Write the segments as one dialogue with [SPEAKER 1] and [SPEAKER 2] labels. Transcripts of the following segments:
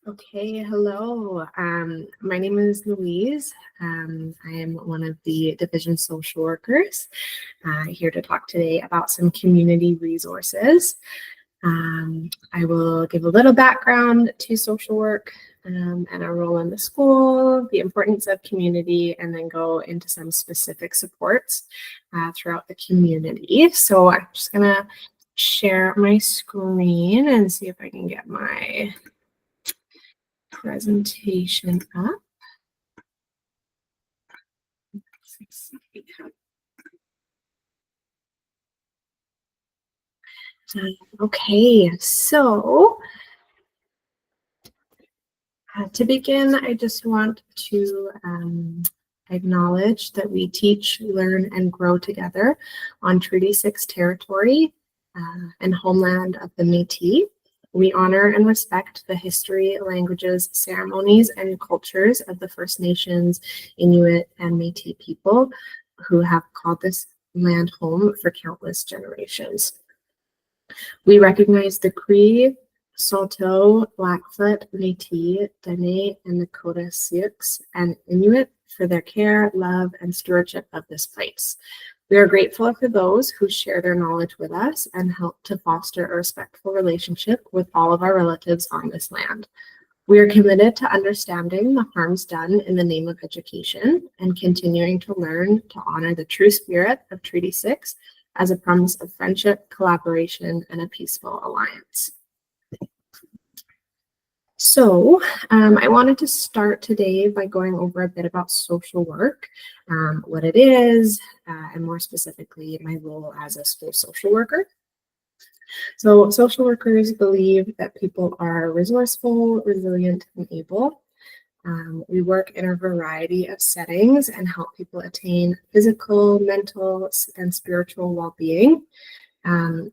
[SPEAKER 1] Okay, hello. My name is Louise. I am one of the division social workers here to talk today about some community resources. I will give a little background to social work and our role in the school, the importance of community, and then go into some specific supports throughout the community. So I'm just gonna share my screen and see if I can get my presentation up. Okay, so to begin, I just want to acknowledge that we teach, learn, and grow together on Treaty 6 territory and homeland of the Métis. We honor and respect the history, languages, ceremonies, and cultures of the First Nations, Inuit, and Métis people who have called this land home for countless generations. We recognize the Cree, Saulteaux, Blackfoot, Métis, Dene, and Nakota Sioux and Inuit for their care, love, and stewardship of this place. We are grateful for those who share their knowledge with us and help to foster a respectful relationship with all of our relatives on this land. We are committed to understanding the harms done in the name of education and continuing to learn to honor the true spirit of Treaty 6 as a promise of friendship, collaboration, and a peaceful alliance. So I wanted to start today by going over a bit about social work, what it is, and more specifically, my role as a school social worker. So social workers believe that people are resourceful, resilient, and able. We work in a variety of settings and help people attain physical, mental, and spiritual well-being.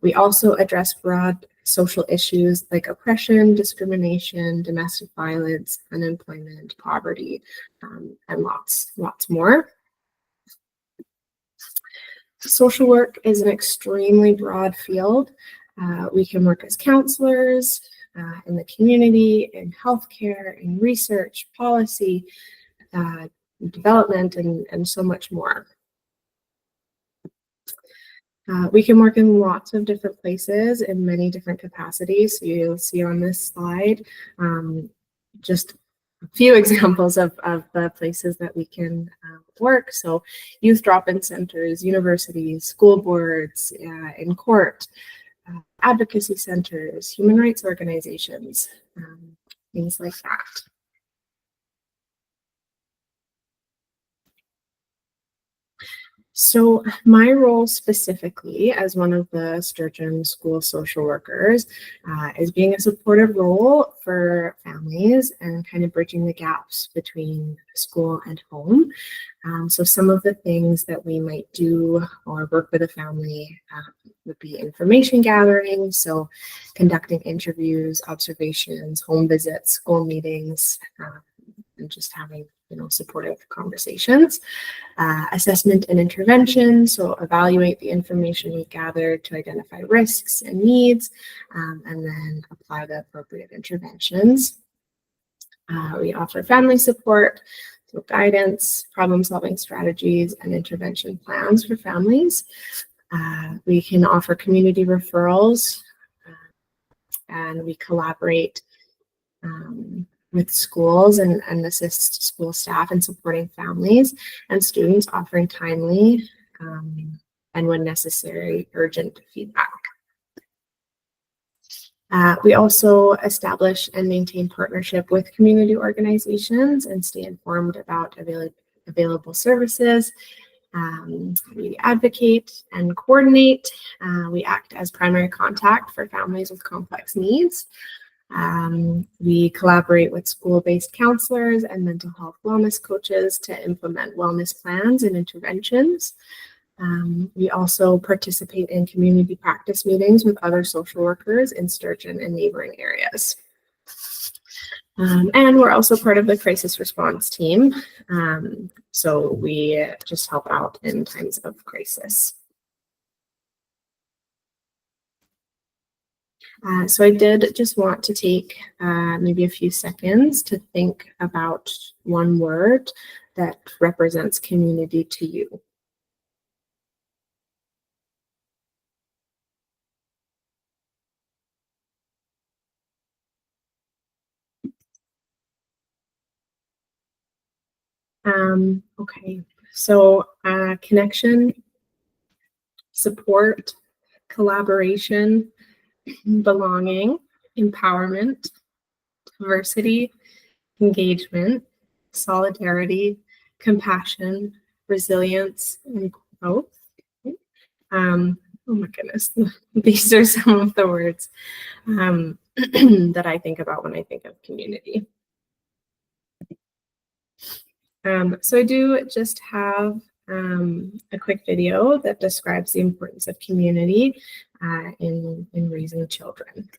[SPEAKER 1] We also address broad social issues like oppression, discrimination, domestic violence, unemployment, poverty, and lots more. Social work is an extremely broad field. We can work as counselors in the community, in healthcare, in research, policy, development, and so much more. We can work in lots of different places in many different capacities. So you'll see on this slide just a few examples of the places that we can work. So youth drop-in centers, universities, school boards, in court, advocacy centers, human rights organizations, things like that. So my role specifically as one of the Sturgeon school social workers is being a supportive role for families and kind of bridging the gaps between school and home. So some of the things that we might do or work with a family would be information gathering, so conducting interviews, observations, home visits, school meetings, and just having supportive conversations. Assessment and intervention, so evaluate the information we gathered to identify risks and needs, and then apply the appropriate interventions. We offer family support, so guidance, problem-solving strategies, and intervention plans for families. We can offer community referrals, and we collaborate with schools and assist school staff in supporting families and students, offering timely and when necessary, urgent feedback. We also establish and maintain partnership with community organizations and stay informed about available services. We advocate and coordinate. We act as primary contact for families with complex needs. We collaborate with school-based counselors and mental health wellness coaches to implement wellness plans and interventions. We also participate in community practice meetings with other social workers in Sturgeon and neighboring areas. And we're also part of the crisis response team. So we just help out in times of crisis. So I did just want to take maybe a few seconds to think about one word that represents community to you. Okay, so connection, support, collaboration, belonging, empowerment, diversity, engagement, solidarity, compassion, resilience, and growth. Oh my goodness, these are some of the words that I think about when I think of community. So I do just have a quick video that describes the importance of community in raising children.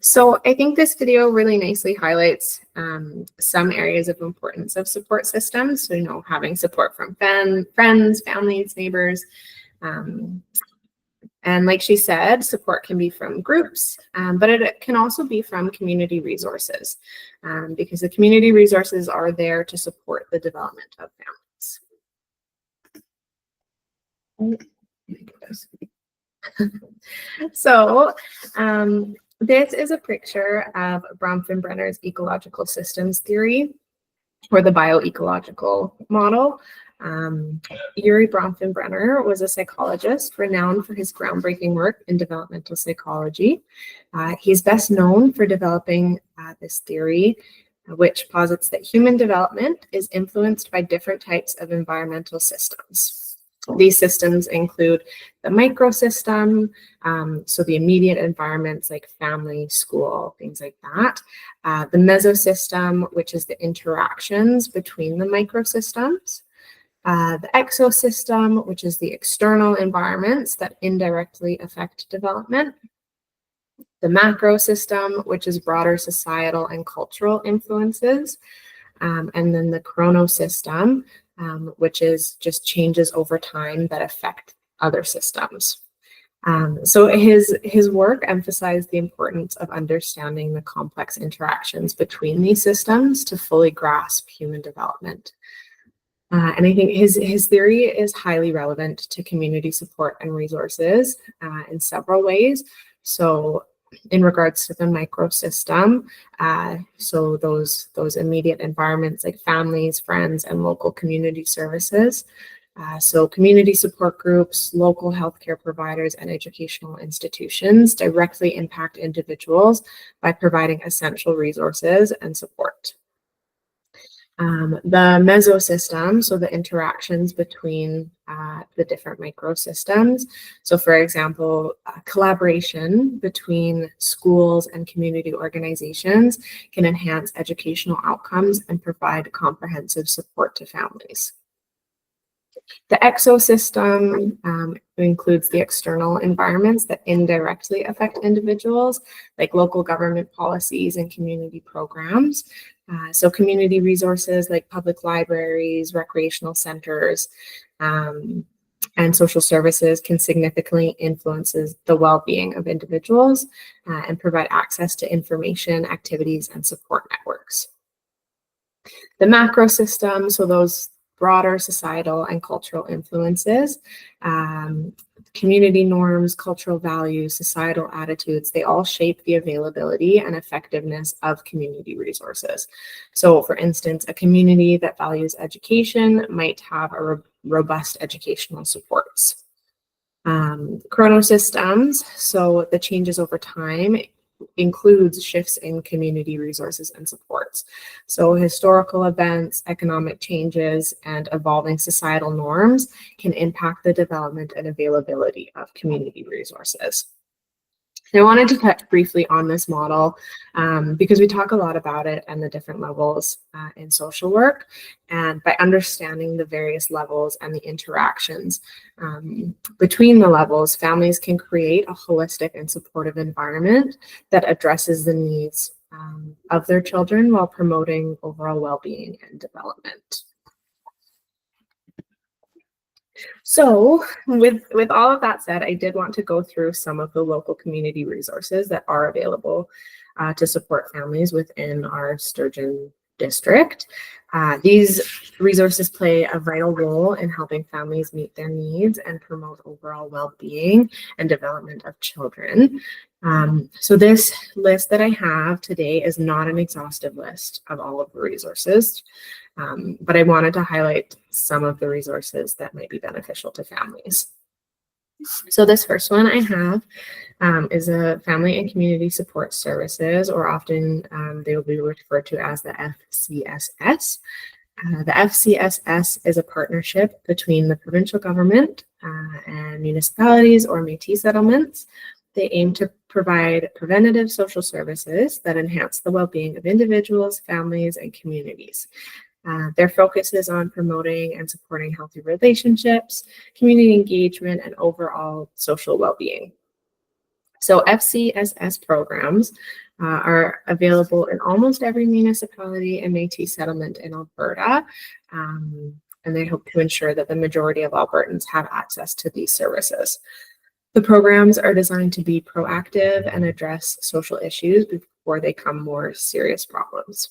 [SPEAKER 1] So I think this video really nicely highlights some areas of importance of support systems. So, having support from friends, families, neighbors. And like she said, support can be from groups, but it can also be from community resources because the community resources are there to support the development of families. So this is a picture of Bronfenbrenner's ecological systems theory, or the bioecological model. Yuri Bronfenbrenner was a psychologist renowned for his groundbreaking work in developmental psychology. He's best known for developing this theory, which posits that human development is influenced by different types of environmental systems. These systems include the microsystem, so the immediate environments like family, school, things like that. The mesosystem, which is the interactions between the microsystems. The exosystem, which is the external environments that indirectly affect development. The macro system, which is broader societal and cultural influences. And then the chronosystem, which is just changes over time that affect other systems. So his work emphasized the importance of understanding the complex interactions between these systems to fully grasp human development. And I think his theory is highly relevant to community support and resources in several ways. So in regards to the microsystem, so those immediate environments like families, friends, and local community services. So community support groups, local healthcare providers, and educational institutions directly impact individuals by providing essential resources and support. The mesosystem, so the interactions between the different microsystems. So for example, collaboration between schools and community organizations can enhance educational outcomes and provide comprehensive support to families. The exosystem includes the external environments that indirectly affect individuals, like local government policies and community programs. So community resources like public libraries, recreational centers, and social services can significantly influence the well-being of individuals and provide access to information, activities, and support networks. The macro system, so those broader societal and cultural influences, community norms, cultural values, societal attitudes, they all shape the availability and effectiveness of community resources. So for instance, a community that values education might have a robust educational supports. Chronosystems, so the changes over time, includes shifts in community resources and supports. So historical events, economic changes, and evolving societal norms can impact the development and availability of community resources. I wanted to touch briefly on this model because we talk a lot about it and the different levels in social work. And by understanding the various levels and the interactions between the levels, families can create a holistic and supportive environment that addresses the needs of their children while promoting overall well-being and development. So with all of that said, I did want to go through some of the local community resources that are available to support families within our Sturgeon district. These resources play a vital role in helping families meet their needs and promote overall well-being and development of children. So this list that I have today is not an exhaustive list of all of the resources. But I wanted to highlight some of the resources that might be beneficial to families. So this first one I have is a family and community support services, or often they will be referred to as the FCSS. The FCSS is a partnership between the provincial government and municipalities or Métis settlements. They aim to provide preventative social services that enhance the well-being of individuals, families, and communities. Their focus is on promoting and supporting healthy relationships, community engagement, and overall social well-being. So FCSS programs are available in almost every municipality and Métis settlement in Alberta, and they hope to ensure that the majority of Albertans have access to these services. The programs are designed to be proactive and address social issues before they become more serious problems.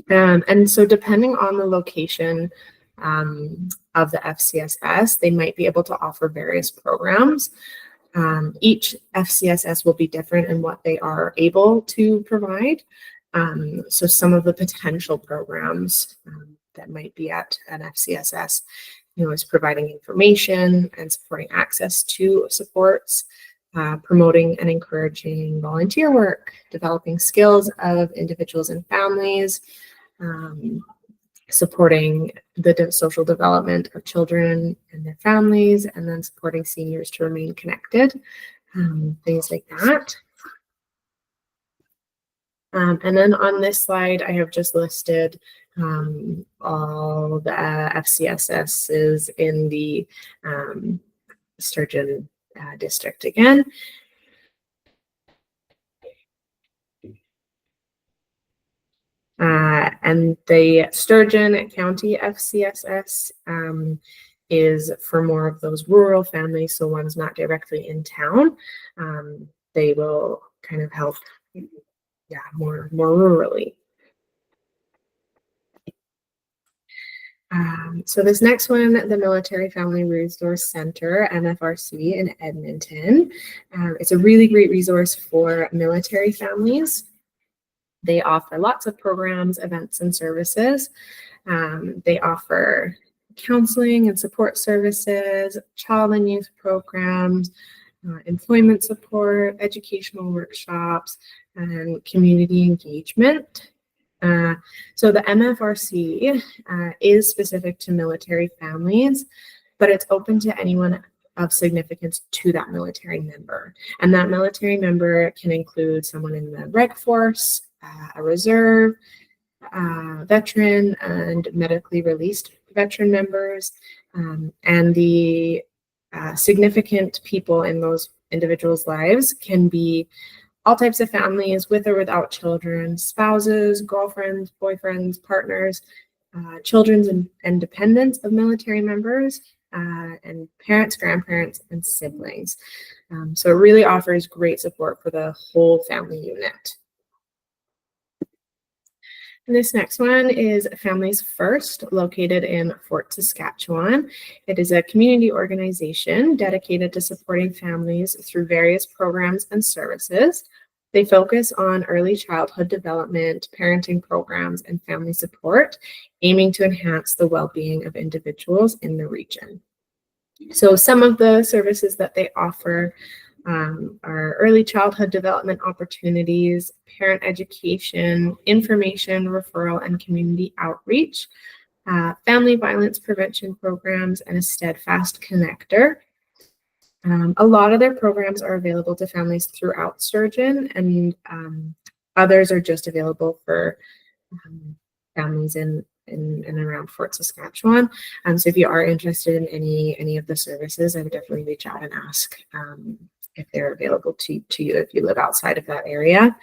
[SPEAKER 1] And so depending on the location of the FCSS, they might be able to offer various programs. Each FCSS will be different in what they are able to provide. So some of the potential programs that might be at an FCSS, is providing information and supporting access to supports, promoting and encouraging volunteer work, developing skills of individuals and families, supporting the social development of children and their families, and then supporting seniors to remain connected, things like that. And then on this slide, I have just listed all the FCSSs in the Sturgeon district again. And the Sturgeon County FCSS is for more of those rural families, so ones not directly in town. They will kind of help, more rurally. So this next one, the Military Family Resource Center, MFRC in Edmonton. It's a really great resource for military families. They offer lots of programs, events, and services. They offer counseling and support services, child and youth programs, employment support, educational workshops, and community engagement. So the MFRC is specific to military families, but it's open to anyone of significance to that military member. And that military member can include someone in the Reg Force, a reserve, veteran, and medically released veteran members. And the significant people in those individuals' lives can be all types of families with or without children, spouses, girlfriends, boyfriends, partners, children and dependents of military members, and parents, grandparents, and siblings. So it really offers great support for the whole family unit. And this next one is Families First, located in Fort Saskatchewan. It is a community organization dedicated to supporting families through various programs and services. They focus on early childhood development, parenting programs, and family support, aiming to enhance the well-being of individuals in the region. So some of the services that they offer are early childhood development opportunities, parent education, information, referral, and community outreach, family violence prevention programs, and a steadfast connector. A lot of their programs are available to families throughout Sturgeon, and others are just available for families in and around Fort Saskatchewan. So if you are interested in any of the services, I would definitely reach out and ask if they're available to you if you live outside of that area.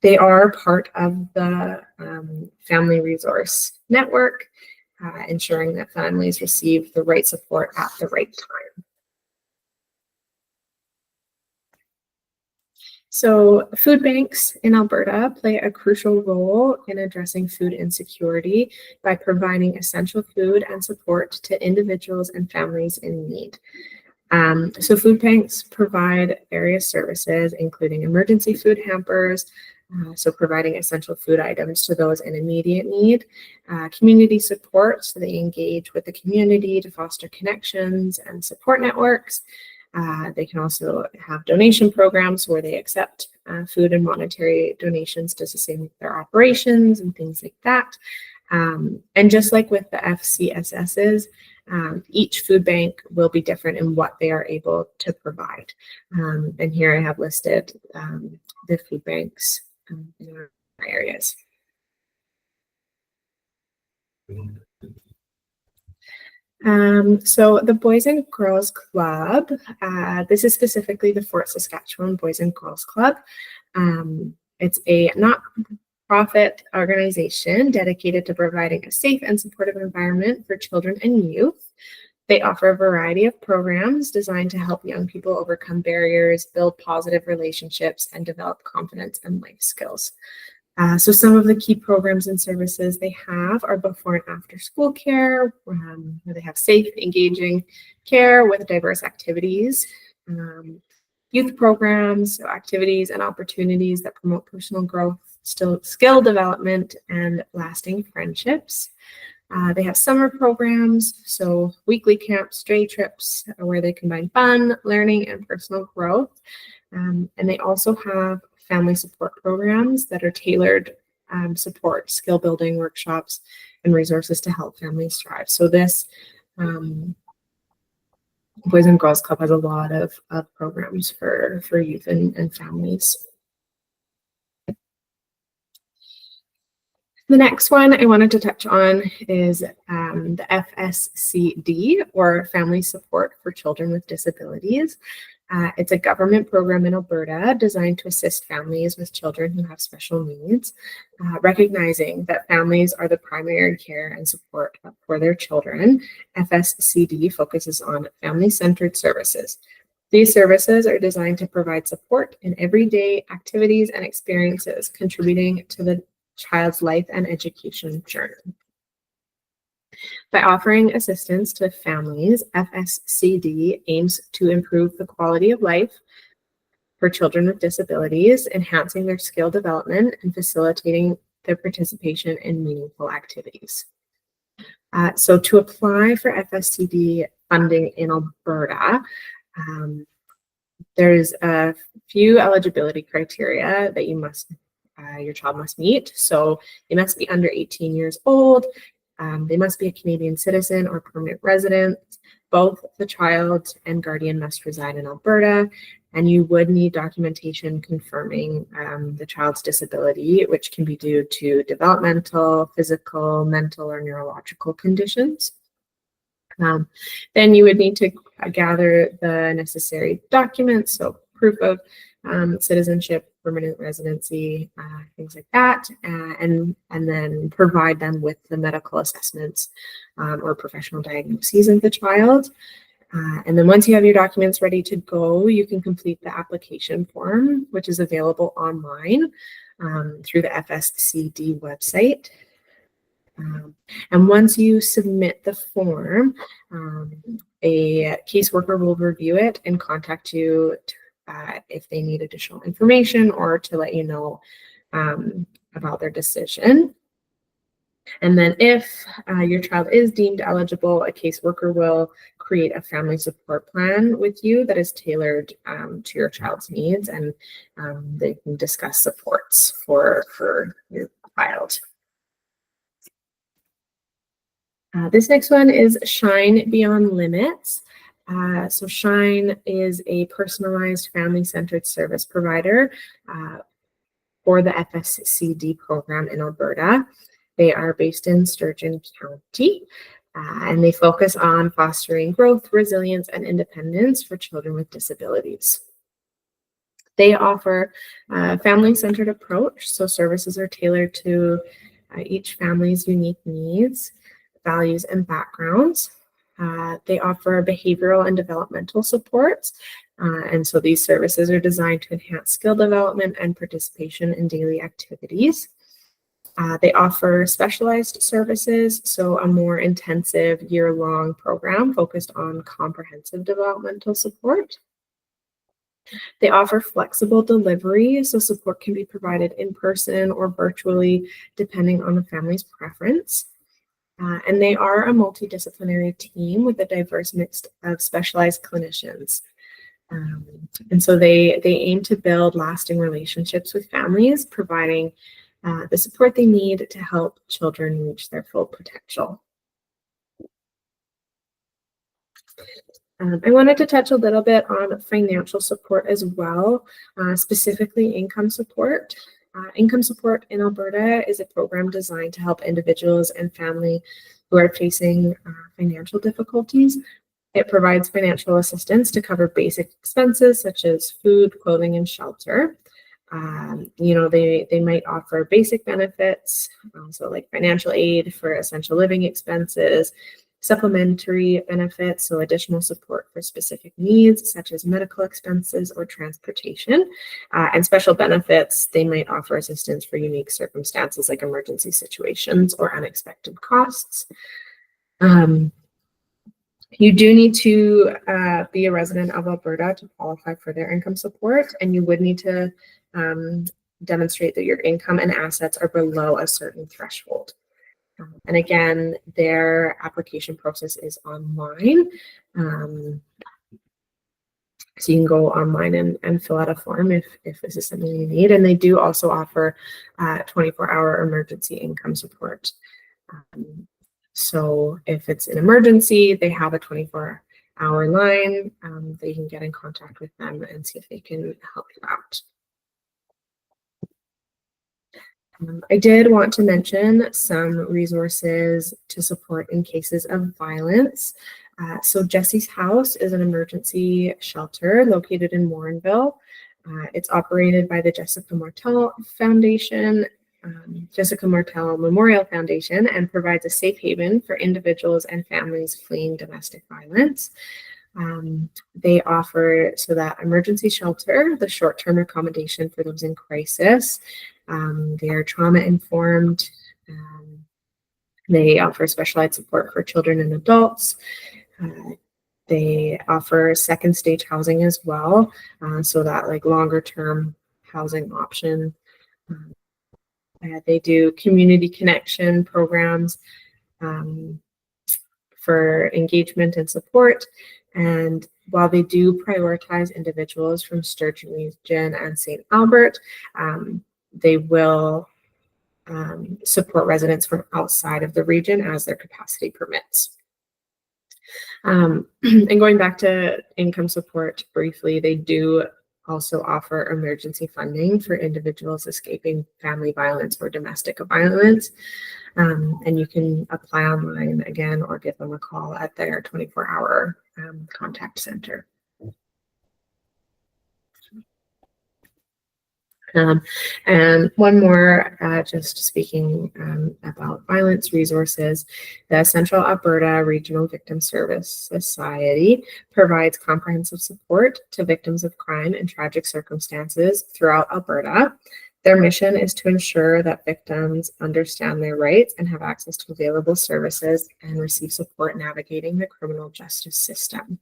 [SPEAKER 1] They are part of the Family Resource Network, ensuring that families receive the right support at the right time. So food banks in Alberta play a crucial role in addressing food insecurity by providing essential food and support to individuals and families in need. So food banks provide various services, including emergency food hampers, so providing essential food items to those in immediate need, community support, so they engage with the community to foster connections and support networks. They can also have donation programs where they accept food and monetary donations to sustain their operations and things like that. And just like with the FCSSs, each food bank will be different in what they are able to provide. And here I have listed the food banks in our areas. So the Boys and Girls Club, this is specifically the Fort Saskatchewan Boys and Girls Club. It's a not-profit organization dedicated to providing a safe and supportive environment for children and youth. They offer a variety of programs designed to help young people overcome barriers, build positive relationships, and develop confidence and life skills. So some of the key programs and services they have are before and after school care, where they have safe, engaging care with diverse activities, youth programs, so activities and opportunities that promote personal growth, skill development, and lasting friendships. They have summer programs, so weekly camps, day trips, where they combine fun, learning, and personal growth. And they also have family support programs that are tailored support, skill building workshops, and resources to help families thrive. So this Boys and Girls Club has a lot of programs for youth and families. The next one I wanted to touch on is the FSCD, or Family Support for Children with Disabilities. It's a government program in Alberta designed to assist families with children who have special needs, recognizing that families are the primary care and support for their children. FSCD focuses on family-centered services. These services are designed to provide support in everyday activities and experiences, contributing to the child's life and education journey. By offering assistance to families, FSCD aims to improve the quality of life for children with disabilities, enhancing their skill development and facilitating their participation in meaningful activities. So to apply for FSCD funding in Alberta, there's a few eligibility criteria that your child must meet. So they must be under 18 years old. They must be a Canadian citizen or permanent resident. Both the child and guardian must reside in Alberta, and you would need documentation confirming the child's disability, which can be due to developmental, physical, mental, or neurological conditions. Then you would need to gather the necessary documents, so proof of citizenship, permanent residency, things like that, and then provide them with the medical assessments or professional diagnoses of the child. And then once you have your documents ready to go, you can complete the application form, which is available online through the FSCD website. And once you submit the form, a caseworker will review it and contact you if they need additional information or to let you know about their decision. And then if your child is deemed eligible, a caseworker will create a family support plan with you that is tailored to your child's needs, and they can discuss supports for your child. This next one is Shine Beyond Limits. So Shine is a personalized family-centered service provider for the FSCD program in Alberta. They are based in Sturgeon County, and they focus on fostering growth, resilience, and independence for children with disabilities. They offer a family-centered approach, so services are tailored to each family's unique needs, values, and backgrounds. They offer behavioral and developmental supports, and so these services are designed to enhance skill development and participation in daily activities. They offer specialized services, so a more intensive year-long program focused on comprehensive developmental support. They offer flexible delivery, so support can be provided in person or virtually, depending on the family's preference. And they are a multidisciplinary team with a diverse mix of specialized clinicians. And so they aim to build lasting relationships with families, providing the support they need to help children reach their full potential. I wanted to touch a little bit on financial support as well, specifically income support. Income support in Alberta is a program designed to help individuals and family who are facing financial difficulties. It provides financial assistance to cover basic expenses such as food, clothing, and shelter. They might offer basic benefits, so like financial aid for essential living expenses, supplementary benefits, so additional support for specific needs such as medical expenses or transportation, and special benefits. They might offer assistance for unique circumstances like emergency situations or unexpected costs. You do need to be a resident of Alberta to qualify for their income support, and you would need to demonstrate that your income and assets are below a certain threshold. And again, their application process is online. So you can go online and fill out a form if this is something you need. And they do also offer 24-hour emergency income support So if it's an emergency, they have a 24-hour line. They can get in contact with them and see if they can help you out. I did want to mention some resources to support in cases of violence. So Jesse's House is an emergency shelter located in Warrenville. It's operated by the Jessica Martel Foundation, Jessica Martel Memorial Foundation, and provides a safe haven for individuals and families fleeing domestic violence. They offer that emergency shelter, the short-term accommodation for those in crisis. They are trauma informed. They offer specialized support for children and adults. They offer second stage housing as well, so that like longer term housing option. They do community connection programs for engagement and support. And while they do prioritize individuals from Sturgeon region and St. Albert, they will support residents from outside of the region as their capacity permits. And going back to income support briefly, they do also offer emergency funding for individuals escaping family violence or domestic violence. And you can apply online again or give them a call at their 24-hour contact center. And one more, just speaking about violence resources, the Central Alberta Regional Victim Service Society provides comprehensive support to victims of crime and tragic circumstances throughout Alberta. Their mission is to ensure that victims understand their rights and have access to available services and receive support navigating the criminal justice system.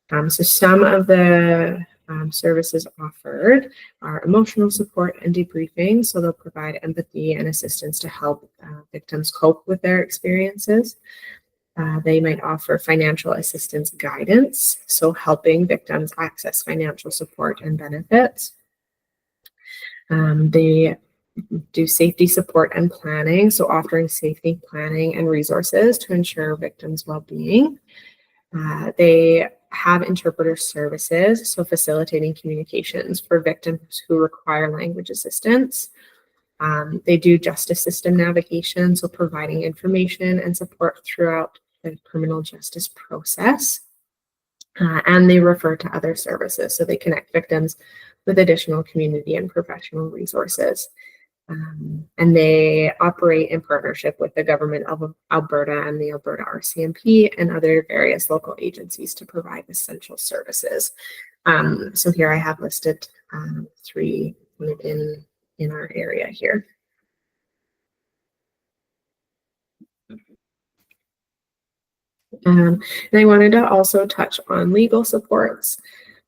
[SPEAKER 1] So some of the services offered are emotional support and debriefing. So they'll provide empathy and assistance to help victims cope with their experiences. They might offer financial assistance guidance, so helping victims access financial support and benefits. They do safety support and planning, so offering safety planning and resources to ensure victims' well-being. They have interpreter services, so facilitating communications for victims who require language assistance. They do justice system navigation, so providing information and support throughout the criminal justice process. And they refer to other services, so they connect victims with additional community and professional resources. And they operate in partnership with the government of Alberta and the Alberta RCMP and other various local agencies to provide essential services. So here I have listed 3 in our area here. And I wanted to also touch on legal supports.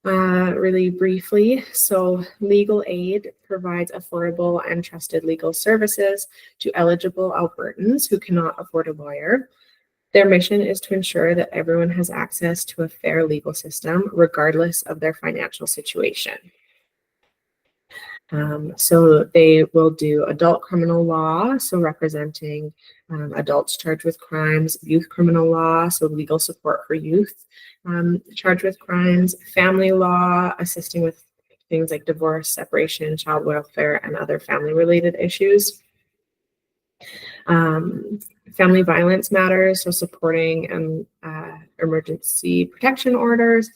[SPEAKER 1] Really briefly, so legal aid provides affordable and trusted legal services to eligible Albertans who cannot afford a lawyer. Their mission is to ensure that everyone has access to a fair legal system, regardless of their financial situation. So they will do adult criminal law, so representing adults charged with crimes, youth criminal law, so legal support for youth charged with crimes, family law, assisting with things like divorce, separation, child welfare, and other family-related issues. Family violence matters, so supporting emergency protection orders.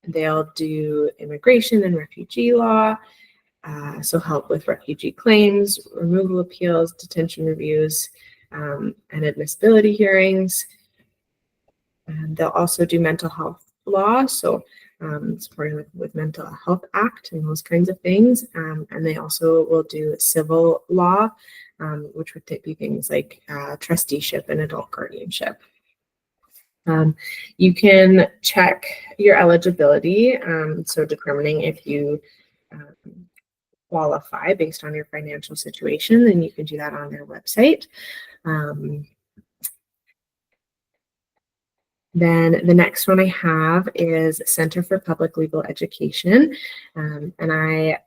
[SPEAKER 1] They'll do immigration and refugee law, so help with refugee claims, removal appeals, detention reviews, and admissibility hearings. And they'll also do mental health law, so supporting with Mental Health Act and those kinds of things. And they also will do civil law, which would be things like trusteeship and adult guardianship. You can check your eligibility, so determining if you qualify based on your financial situation, then you can do that on their website. Then the next one I have is Center for Public Legal Education, and I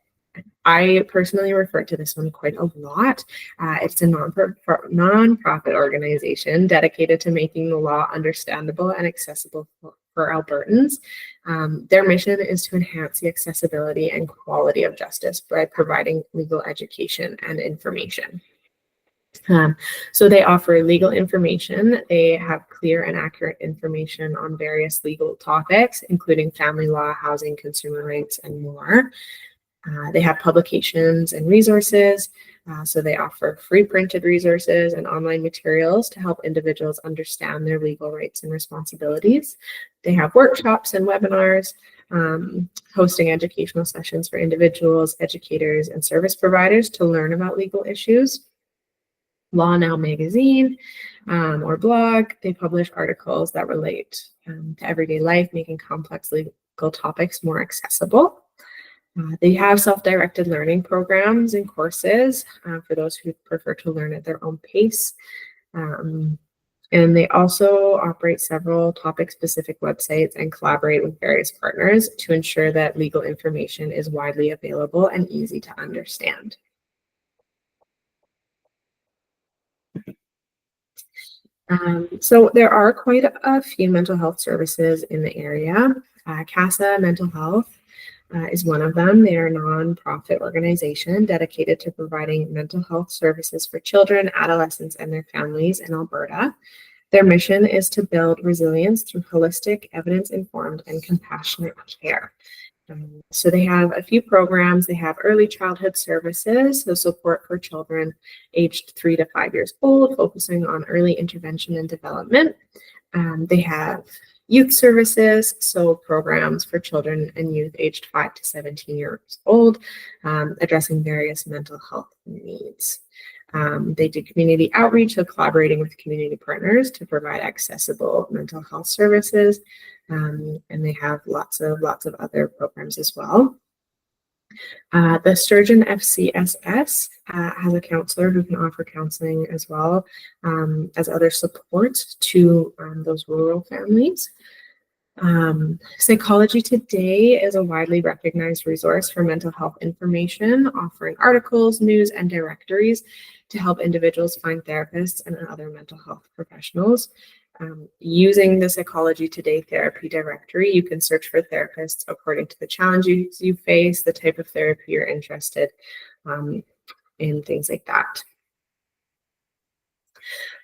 [SPEAKER 1] I personally refer to this one quite a lot. It's a nonprofit organization dedicated to making the law understandable and accessible for Albertans. Their mission is to enhance the accessibility and quality of justice by providing legal education and information. So they offer legal information. They have clear and accurate information on various legal topics, including family law, housing, consumer rights, and more. They have publications and resources. So they offer free printed resources and online materials to help individuals understand their legal rights and responsibilities. They have workshops and webinars, hosting educational sessions for individuals, educators, and service providers to learn about legal issues. Law Now magazine or blog, they publish articles that relate to everyday life, making complex legal topics more accessible. They have self-directed learning programs and courses for those who prefer to learn at their own pace. And they also operate several topic-specific websites and collaborate with various partners to ensure that legal information is widely available and easy to understand. So there are quite a few mental health services in the area. CASA Mental Health is one of them. They are a nonprofit organization dedicated to providing mental health services for children, adolescents, and their families in Alberta. Their mission is to build resilience through holistic, evidence-informed, and compassionate care. So they have a few programs. They have early childhood services, so support for children aged 3 to 5 years old, focusing on early intervention and development. They have youth services, so programs for children and youth aged 5 to 17 years old, addressing various mental health needs. They do community outreach, so collaborating with community partners to provide accessible mental health services. And they have lots of other programs as well. The Sturgeon FCSS has a counselor who can offer counseling as well as other supports to those rural families. Psychology Today is a widely recognized resource for mental health information, offering articles, news, and directories to help individuals find therapists and other mental health professionals. Using the Psychology Today therapy directory, you can search for therapists according to the challenges you face, the type of therapy you're interested in, things like that.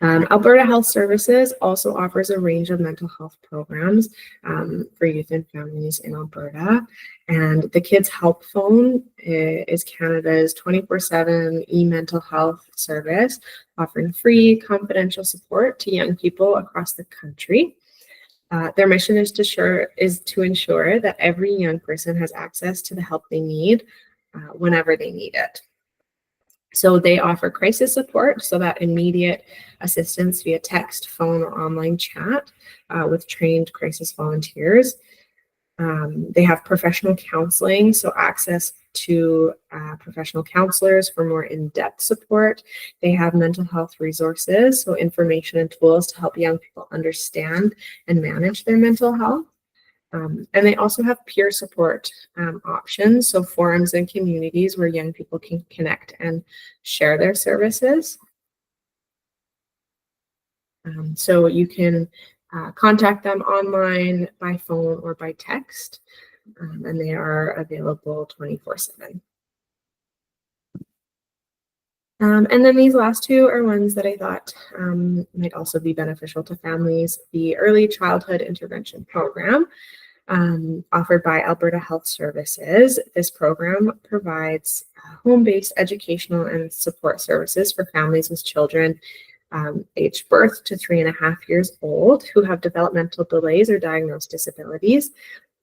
[SPEAKER 1] Alberta Health Services also offers a range of mental health programs for youth and families in Alberta. And the Kids Help Phone is Canada's 24/7 e-mental health service, offering free, confidential support to young people across the country. Their mission is to ensure that every young person has access to the help they need whenever they need it. So they offer crisis support, so that immediate assistance via text, phone, or online chat with trained crisis volunteers. They have professional counseling, so access to professional counselors for more in-depth support. They have mental health resources, so information and tools to help young people understand and manage their mental health. And they also have peer support options, so forums and communities where young people can connect and share their services. So you can contact them online, by phone, or by text, and they are available 24/7. And then these last two are ones that I thought might also be beneficial to families. The Early Childhood Intervention Program, offered by Alberta Health Services. This program provides home-based educational and support services for families with children aged birth to 3.5 years old who have developmental delays or diagnosed disabilities.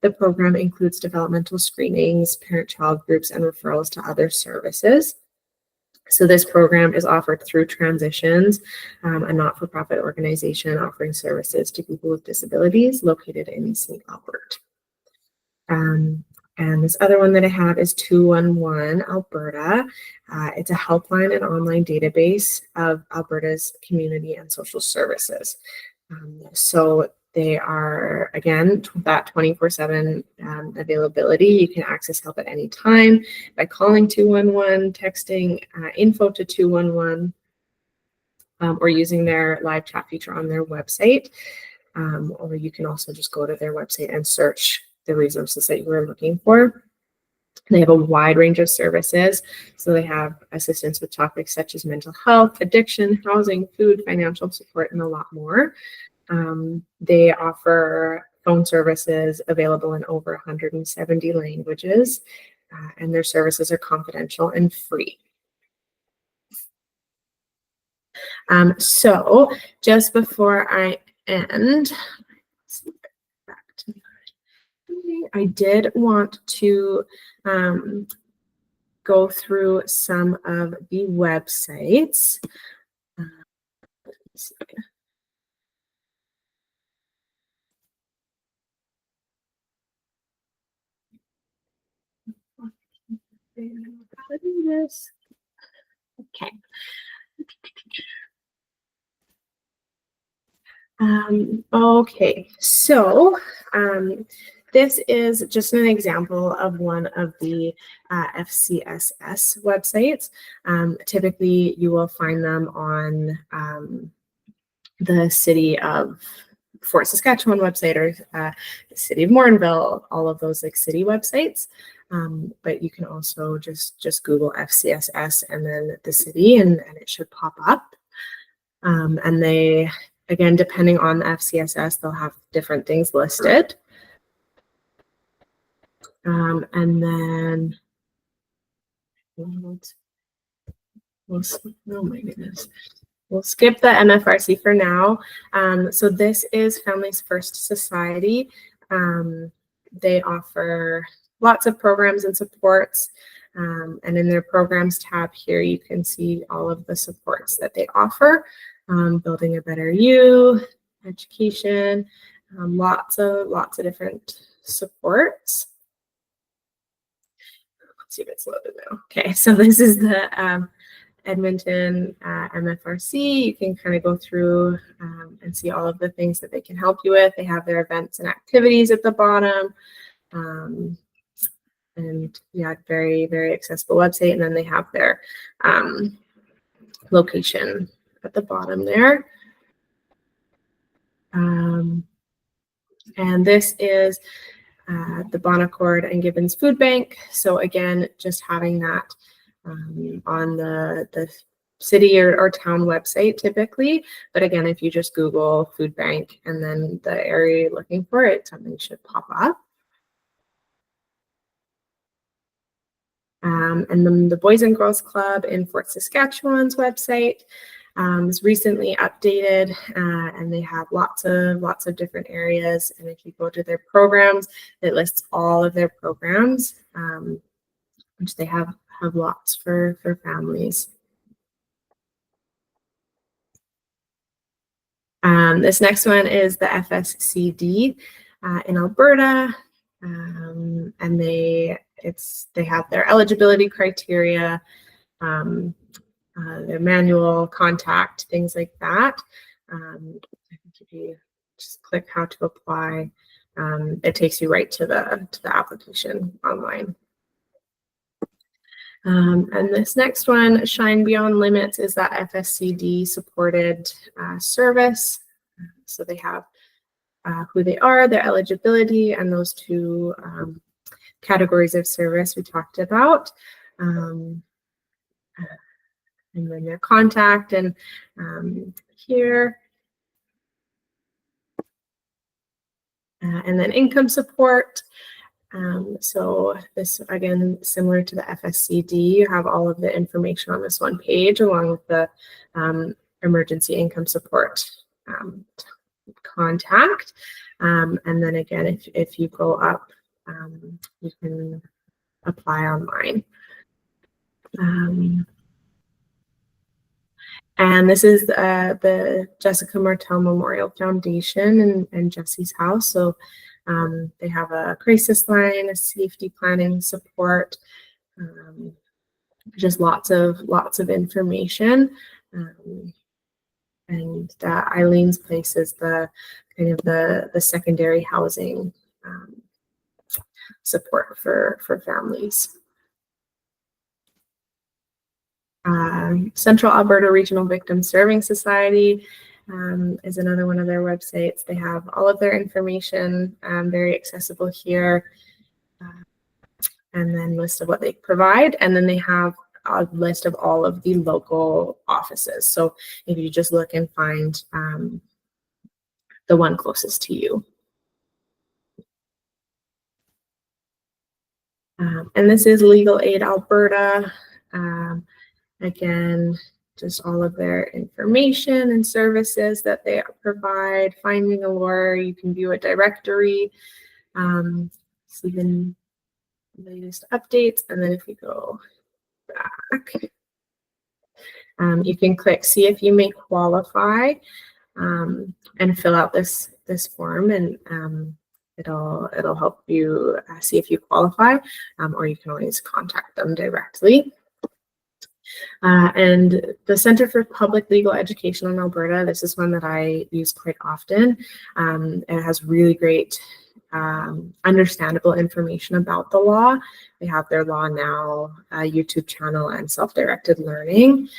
[SPEAKER 1] The program includes developmental screenings, parent-child groups, and referrals to other services. So this program is offered through Transitions, a not-for-profit organization offering services to people with disabilities located in St. Albert. And this other one that I have is 211 Alberta. It's a helpline and online database of Alberta's community and social services. So They are, again, that 24/7 availability. You can access help at any time by calling 211, texting info to 211, or using their live chat feature on their website. Or you can also just go to their website and search the resources that you are looking for. They have a wide range of services. So they have assistance with topics such as mental health, addiction, housing, food, financial support, and a lot more. They offer phone services available in over 170 languages, and their services are confidential and free. So just before I end, I did want to go through some of the websites. Let's see. Okay. Okay, so this is just an example of one of the FCSS websites. Typically, you will find them on the City of Fort Saskatchewan website, or the City of Morinville, all of those like city websites. But you can also just Google FCSS and then the city, and it should pop up. And they, again, depending on the FCSS, they'll have different things listed. And then, oh my goodness. We'll skip the MFRC for now. So this is Families First Society. They offer lots of programs and supports. And in their programs tab here, you can see all of the supports that they offer. Building a Better You, education, lots of different supports. Let's see if it's loaded now. Okay, so this is the Edmonton MFRC. You can kind of go through and see all of the things that they can help you with. They have their events and activities at the bottom. And yeah, very, very accessible website. And then they have their location at the bottom there. And this is the Bonaccord and Gibbons Food Bank. So again, just having that on the city or town website typically. But again, if you just Google food bank and then the area you're looking for, something should pop up. And then the Boys and Girls Club in Fort Saskatchewan's website was recently updated, and they have lots of different areas. And if you go to their programs, it lists all of their programs, which they have lots for families. This next one is the FSCD in Alberta, and they have their eligibility criteria, their manual, contact, things like that. I think if you just click how to apply, it takes you right to the application online. And this next one, Shine Beyond Limits, is that FSCD supported service. So they have who they are, their eligibility, and those two categories of service we talked about. And then their contact, and here. And then income support. So this, again, similar to the FSCD, you have all of the information on this one page, along with the emergency income support contact. And then again, if you go up, you can apply online. And this is the Jessica Martel Memorial Foundation and Jesse's house. So they have a crisis line, a safety planning support, just lots of information. And Eileen's Place is the kind of the secondary housing support for families. Central Alberta Regional Victim Serving Society is another one of their websites. They have all of their information very accessible here, and then list of what they provide, and then they have a list of all of the local offices. So if you just look and find the one closest to you. And this is Legal Aid Alberta. Again, just all of their information and services that they provide. Finding a lawyer, you can view a directory, see the latest updates, and then if we go back, you can click see if you may qualify, and fill out this form, and it'll help you see if you qualify, or you can always contact them directly. And the Center for Public Legal Education in Alberta, this is one that I use quite often. It has really great understandable information about the law. They have their Law Now YouTube channel and self-directed learning.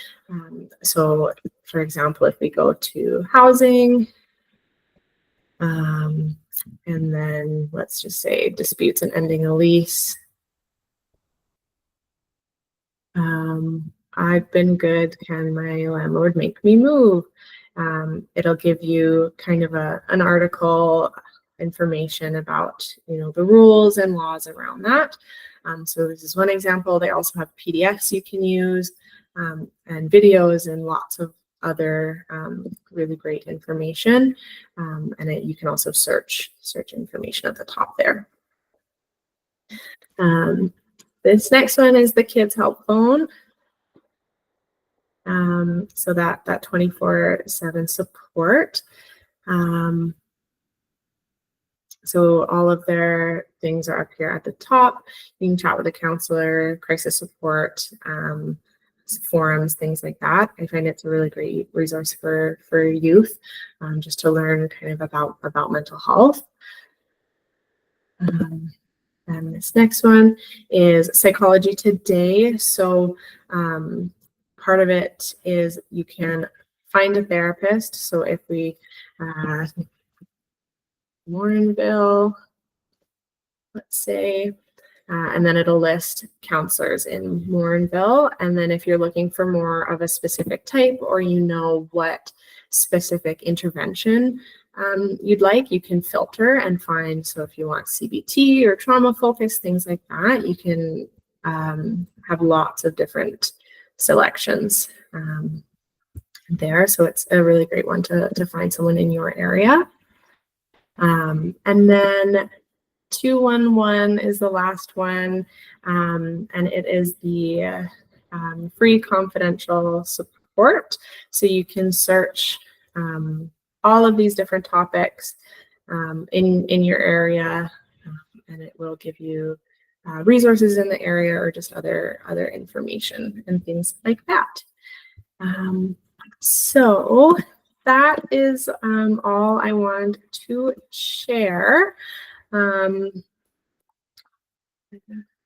[SPEAKER 1] So for example, if we go to housing, and then let's just say disputes and ending a lease. I've been good. Can my landlord make me move? It'll give you kind of an article information about, the rules and laws around that. So this is one example. They also have PDFs you can use, and videos and lots of other really great information. And you can also search information at the top there. This next one is the Kids Help Phone. So that 24/7 support. So all of their things are up here at the top. You can chat with a counselor, crisis support, forums, things like that. I find it's a really great resource for youth, just to learn kind of about mental health. And this next one is Psychology Today. So part of it is you can find a therapist. So if we Warrenville, let's say, and then it'll list counselors in Warrenville. And then if you're looking for more of a specific type, or what specific intervention you'd like, you can filter and find. So if you want CBT or trauma focus, things like that, you can have lots of different selections there. So it's a really great one to find someone in your area. And then 211 is the last one, and it is the free confidential support. So you can search all of these different topics in your area, and it will give you resources in the area or just other information and things like that. So that is all I want to share.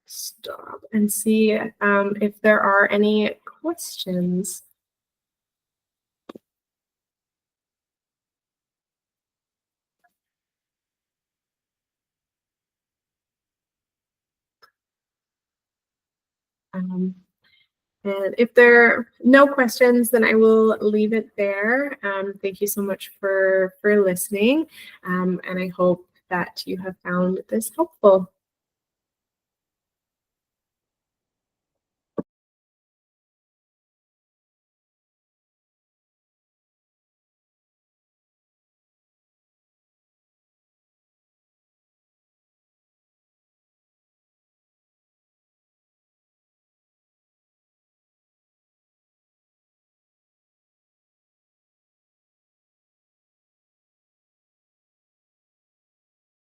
[SPEAKER 1] Stop and see if there are any questions. And if there are no questions, then I will leave it there. Thank you so much for listening, and I hope that you have found this helpful.